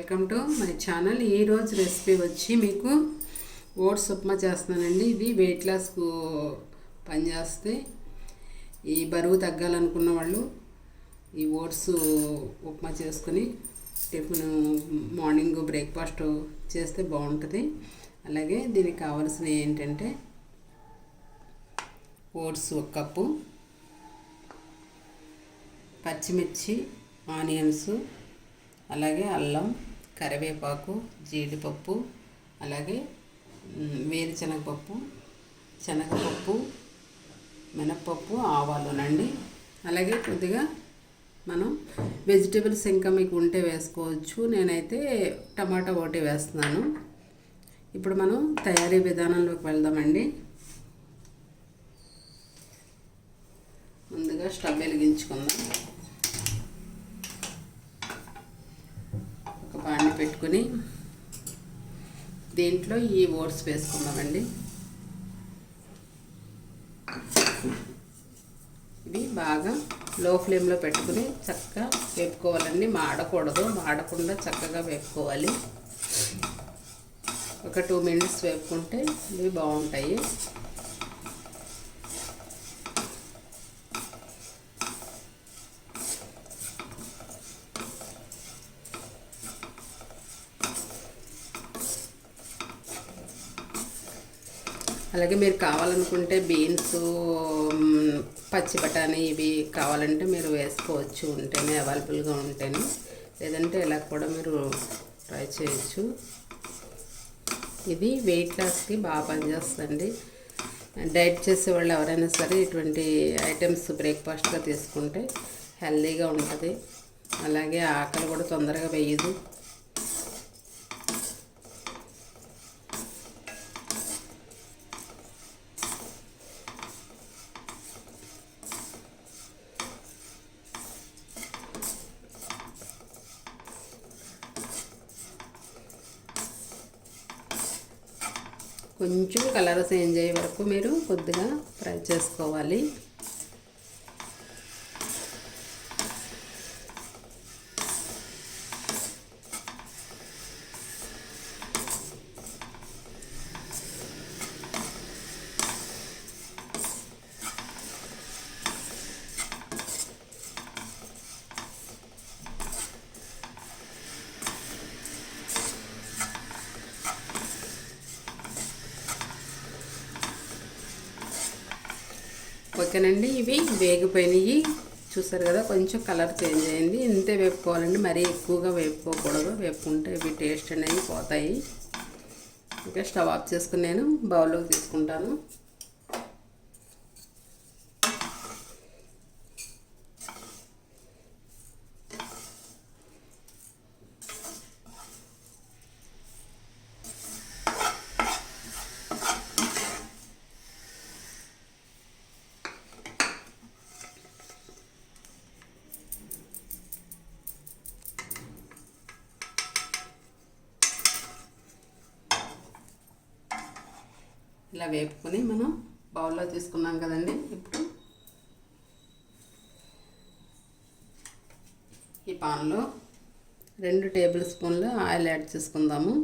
Welcome to my channel. ఈరోజు recipe వచ్చి మీకు ఓట్స్ ఉప్మా చేస్తున్నానండి. ఇది వెయిట్ లాస్కు పనిచేస్తే ఈ బరువు తగ్గాలనుకున్న వాళ్ళు ఈ ఓట్స్ ఉప్మా చేసుకుని టిఫిన్ మార్నింగ్ బ్రేక్ఫాస్ట్ చేస్తే బాగుంటుంది. అలాగే దీనికి కావాల్సినవి ఏంటంటే ఓట్స్ 1 కప్పు, పచ్చిమిర్చి, ఆనియన్స్, అలాగే అల్లం, కరివేపాకు, జీడిపప్పు, అలాగే వేరుశనగపప్పు, శనగపప్పు, మినప్పప్పు, ఆవాలునండి. అలాగే కొద్దిగా మనం వెజిటేబుల్స్ ఇంకా మీకు ఉంటే వేసుకోవచ్చు. నేనైతే టమాటా ఒకటి వేస్తున్నాను. ఇప్పుడు మనం తయారీ విధానంలోకి వెళ్దామండి. ముందుగా స్టవ్ వెలిగించుకుందాం. ఒక పాన్ని పెట్టుకుని దీంట్లో ఈ ఓట్స్ వేసుకుందామండి. ఇవి బాగా లో ఫ్లేమ్లో పెట్టుకుని చక్కగా వేపుకోవాలండి. మాడకూడదు, మాడకుండా చక్కగా వేపుకోవాలి. ఒక 2 మినిట్స్ వేపుకుంటే ఇవి బాగుంటాయి. అలాగే మీరు కావాలనుకుంటే బీన్స్, పచ్చి బఠానీ ఇవి కావాలంటే మీరు వేసుకోవచ్చు, ఉంటేనే అవైలబుల్గా ఉంటేనే. లేదంటే ఇలా కూడా మీరు ట్రై చేయొచ్చు. ఇది వెయిట్ లాస్కి బాగా పనిచేస్తుందండి. డైట్ చేసే వాళ్ళు ఎవరైనా సరే ఇటువంటి ఐటమ్స్ బ్రేక్ఫాస్ట్గా తీసుకుంటే హెల్తీగా ఉంటుంది. అలాగే ఆకలి కూడా తొందరగా వేయదు. కొంచెం కలర్ చేంజ్ అయ్యే వరకు మీరు కొద్దిగా ఫ్రై చేసుకోవాలి. ఓకేనండి, ఇవి వేగిపోయినాయి. చూసారు కదా, కొంచెం కలర్ చేంజ్ అయింది. ఇంతే వేపుకోవాలండి, మరీ ఎక్కువగా వేపుకోకూడదు. వేపుకుంటే ఇవి టేస్ట్ అనేవి పోతాయి. ఓకే, స్టవ్ ఆఫ్ చేసుకుని నేను బౌల్లోకి తీసుకుంటాను. ఇలా వేపుకొని మనం బౌల్లో తీసుకున్నాం కదండి. ఇప్పుడు ఈ పాన్లో 2 టేబుల్ స్పూన్లు ఆయిల్ యాడ్ చేసుకుందాము.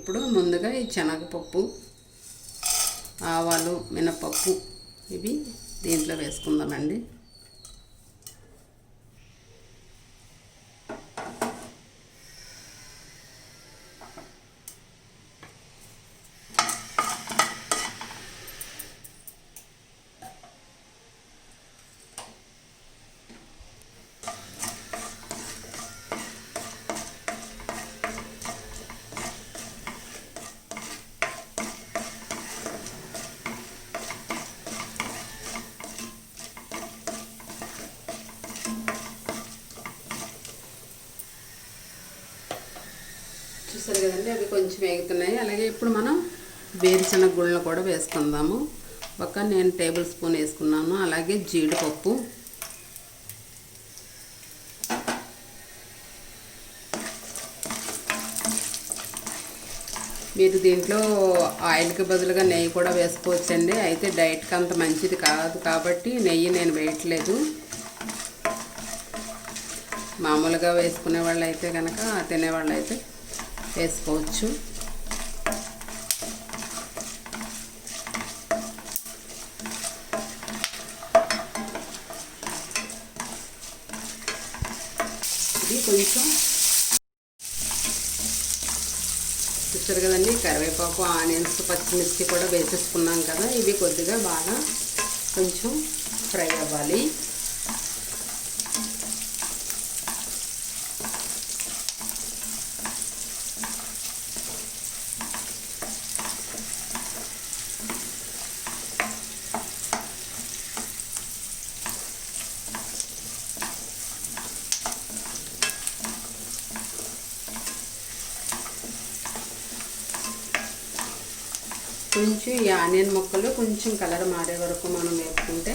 ఇప్పుడు ముందుగా ఈ శనగపప్పు, ఆవాలు, మినపప్పు ఇవి దీంట్లో వేసుకుందామండి. చూసారు కదండి, అవి కొంచెం వేగుతున్నాయి. అలాగే ఇప్పుడు మనం వేరుశనగ గుళ్ళను కూడా వేసుకుందాము. నేను టేబుల్ స్పూన్ వేసుకున్నాను. అలాగే జీడిపప్పు, మీరు దీంట్లో ఆయిల్కి బదులుగా నెయ్యి కూడా వేసుకోవచ్చండి. అయితే డైట్కి అంత మంచిది కాదు కాబట్టి నెయ్యి నేను వేయట్లేదు. మామూలుగా వేసుకునే వాళ్ళు అయితే కనుక తినేవాళ్ళు అయితే వేసుకోవచ్చు. ఇది కొంచెం చూస్తారు కదండి, కరివేపాకు, ఆనియన్స్, పచ్చిమిర్చి కూడా వేసేసుకున్నాం కదా. ఇవి కొద్దిగా బాగా కొంచెం ఫ్రై అవ్వాలి. కొంచెం ఈ ఆనియన్ ముక్కలు కొంచెం కలర్ మారే వరకు మనం వేపుకుంటే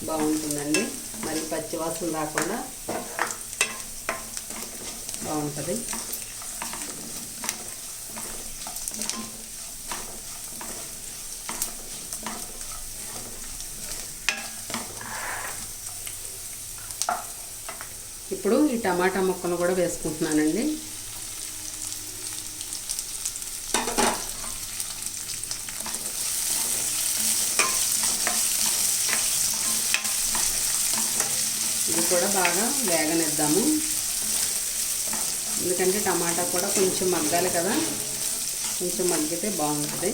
బాగుంటుందండి. మరి పచ్చివాసన రాకుండా బాగుంటుంది. ఇప్పుడు ఈ టమాటా ముక్కలు కూడా వేసుకుంటున్నానండి. ఇది కూడా బాగా వేగనిద్దాము, ఎందుకంటే టమాటా కూడా కొంచెం మగ్గాలి కదా. కొంచెం మగ్గితే బాగుంటుంది.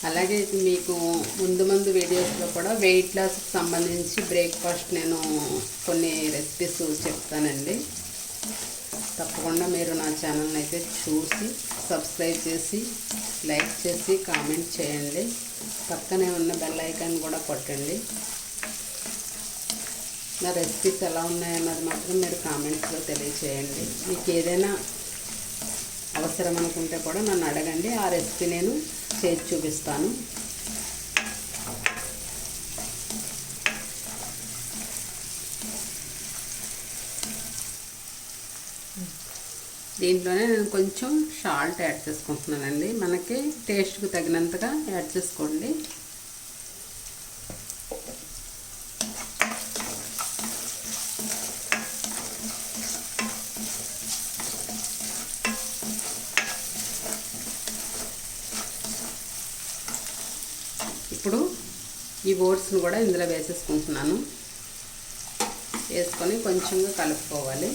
అలాగే మీకు ముందు వీడియోస్లో కూడా వెయిట్ లాస్కి సంబంధించి బ్రేక్ఫాస్ట్ నేను కొన్ని రెసిపీస్ చెప్తానండి. తప్పకుండా మీరు నా ఛానల్ని అయితే చూసి సబ్స్క్రైబ్ చేసి లైక్ చేసి కామెంట్ చేయండి. పక్కనే ఉన్న బెల్ ఐకాన్ కూడా కొట్టండి. నా రెసిపీస్ ఎలా ఉన్నాయన్నది మాత్రం మీరు కామెంట్స్లో తెలియచేయండి. మీకు ఏదైనా అవసరం అనుకుంటే కూడా నన్ను అడగండి, ఆ రెసిపీ నేను చేసి చూపిస్తాను. దీంట్లోనే నేను కొంచెం సాల్ట్ యాడ్ చేసుకుంటున్నానండి. మనకి టేస్ట్కి తగినంతగా యాడ్ చేసుకోండి. ఇప్పుడు ఈ ఓట్స్ని కూడా ఇందులో వేసేసుకుంటున్నాను. వేసుకొని కొంచెంగా కలుపుకోవాలి.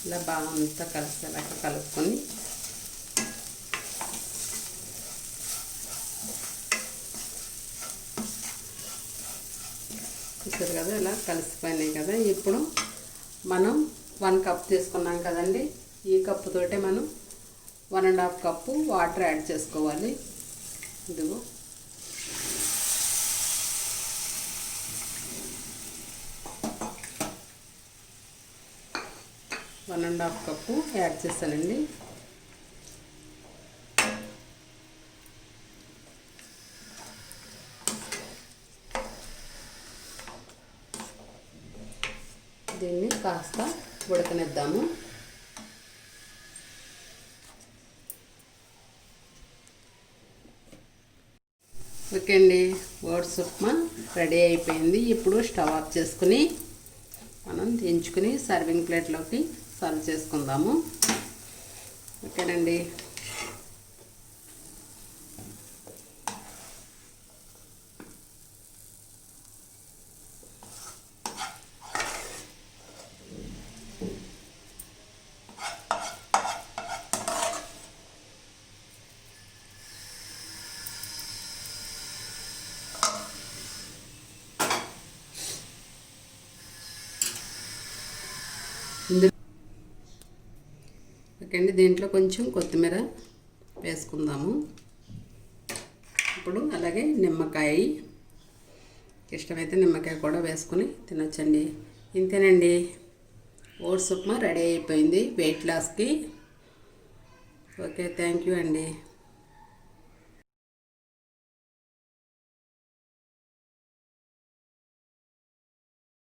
ఇలా బాగా అంతా కలిసేలాగా కలుపుకొని చూసారు కదా, ఇలా కలిసిపోయినాయి కదా. ఇప్పుడు మనం 1 కప్ తీసుకున్నాం కదండి. ఈ కప్పుతోటే మనం 1.5 కప్పు వాటర్ యాడ్ చేసుకోవాలి. ఇదిగో 1.5 కప్పు యాడ్ చేస్తానండి. దీన్ని కాస్త ఉడకనిద్దాము. ఓకే అండి, ఓట్స్ ఉప్మా రెడీ అయిపోయింది. ఇప్పుడు స్టవ్ ఆఫ్ చేసుకుని మనం దించుకుని సర్వింగ్ ప్లేట్లోకి సర్వ్ చేసుకుందాము. ఓకేనండి. ఓకే అండి, దీంట్లో కొంచెం కొత్తిమీర వేసుకుందాము. ఇప్పుడు అలాగే నిమ్మకాయ, ఇష్టమైతే నిమ్మకాయ కూడా వేసుకొని తినొచ్చండి. ఇంతేనండి, ఓట్స్ ఉప్మా రెడీ అయిపోయింది వెయిట్ లాస్కి. ఓకే, థ్యాంక్ యూ అండి.